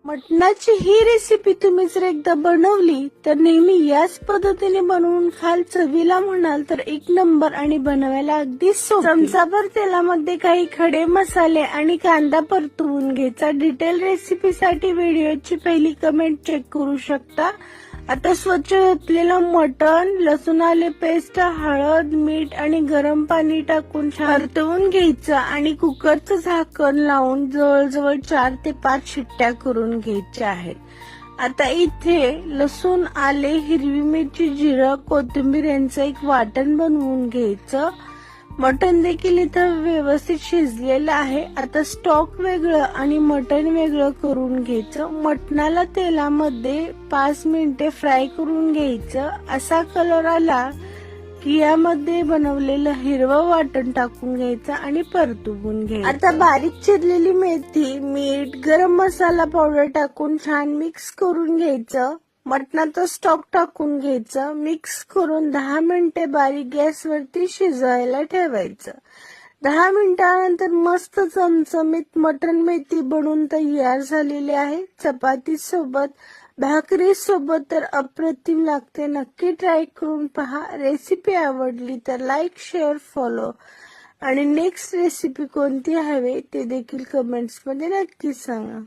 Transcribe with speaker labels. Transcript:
Speaker 1: मटणाची ही recipe तुम्ही जर एकदा बनवली तर नेहमी याच पद्धतीने बनवून खाल. चवीला म्हणाल तर एक नंबर आणि बनवायला अगदी सोपी. चमचाभर तेलामध्ये काही खडे मसाले आणि कांदा परतवून घ्यायचा. डिटेल रेसिपीसाठी व्हिडिओची पहिली कमेंट चेक करू शकता. आता स्वच्छ धुतलेलं मटण, लसूण आले पेस्ट, हळद, मीठ आणि गरम पाणी टाकून परतवून घ्यायचं आणि कुकरचं झाकण लावून जवळजवळ 4 ते 5 शिट्ट्या करून घ्यायच्या आहेत. आता इथे लसूण, आले, हिरवी मिरची, जिरं, कोथिंबीर यांचं एक वाटण बनवून घ्यायचं. मटण देखील इथं व्यवस्थित शिजलेलं आहे. आता स्टॉक वेगळं आणि मटण वेगळं करून घ्यायचं. मटणाला तेलामध्ये 5 मिनिटे फ्राय करून घ्यायचं. असा कलर आला की यामध्ये बनवलेलं हिरवं वाटण टाकून घ्यायचं आणि परतवून घ्यायचं. आता बारीक चिरलेली मेथी, मीठ, गरम मसाला पावडर टाकून छान मिक्स करून घ्यायचं. मटणाचा स्टॉक टाकून घ्यायचं. मिक्स करून 10 मिनिटे बारीक गॅसवरती शिजवायला ठेवायचं. 10 मिनिटानंतर मस्त चमचमीत मटण मेथी बनवून तयार झालेली आहे. चपाती सोबत, भाकरी सोबत तर अप्रतिम लागते. नक्की ट्राय करून पहा. रेसिपी आवडली तर लाईक, शेअर, फॉलो आणि नेक्स्ट रेसिपी कोणती हवे ते देखील कमेंट्स मध्ये नक्की सांगा.